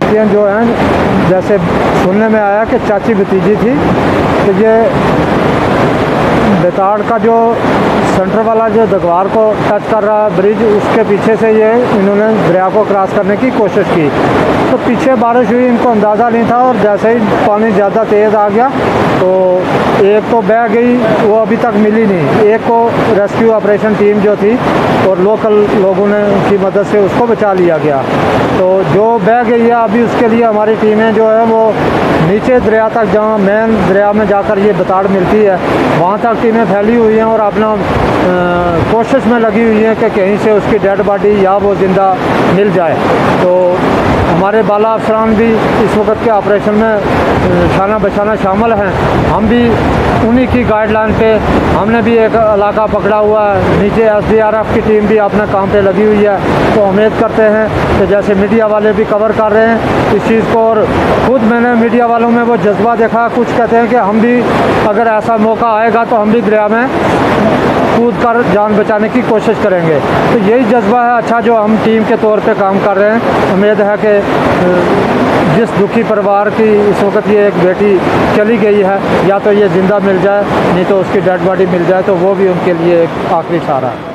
लड़कियां जो हैं, जैसे सुनने में आया कि चाची भतीजी थी, तो ये बेताड़ का जो सेंटर वाला जो दगवार को टच कर रहा है ब्रिज, उसके पीछे से ये इन्होंने दरिया को क्रॉस करने की कोशिश की। तो पीछे बारिश हुई, इनको अंदाज़ा नहीं था, और जैसे ही पानी ज़्यादा तेज़ आ गया तो एक तो बह गई, वो अभी तक मिली नहीं। एक को रेस्क्यू ऑपरेशन टीम जो थी और लोकल लोगों ने की मदद से उसको बचा लिया गया। तो जो बह गई है अभी, उसके लिए हमारी टीमें जो है वो नीचे दरिया तक, जहाँ मेन दरिया में जाकर ये बेताड़ मिलती है, वहाँ तक टीमें फैली हुई हैं और अपना कोशिश में लगी हुई हैं कि कहीं से उसकी डेड बॉडी या वो ज़िंदा मिल जाए। तो हमारे बाला अफसरान भी इस वक्त के ऑपरेशन में शाना बशाना शामिल हैं। हम भी उन्हीं की गाइडलाइन पे हमने भी एक इलाका पकड़ा हुआ है। नीचे SDRF की टीम भी अपने काम पे लगी हुई है। तो उम्मीद करते हैं कि जैसे मीडिया वाले भी कवर कर रहे हैं इस चीज़ को, और खुद मैंने मीडिया वालों में वो जज्बा देखा। कुछ कहते हैं कि हम भी अगर ऐसा मौका आएगा तो हम भी दरिया में कूद कर जान बचाने की कोशिश करेंगे। तो यही जज्बा है अच्छा जो हम टीम के तौर पे काम कर रहे हैं। उम्मीद है कि जिस दुखी परिवार की इस वक्त ये एक बेटी चली गई है, या तो ये ज़िंदा मिल जाए, नहीं तो उसकी डेड बॉडी मिल जाए, तो वो भी उनके लिए एक आखिरी सहारा है।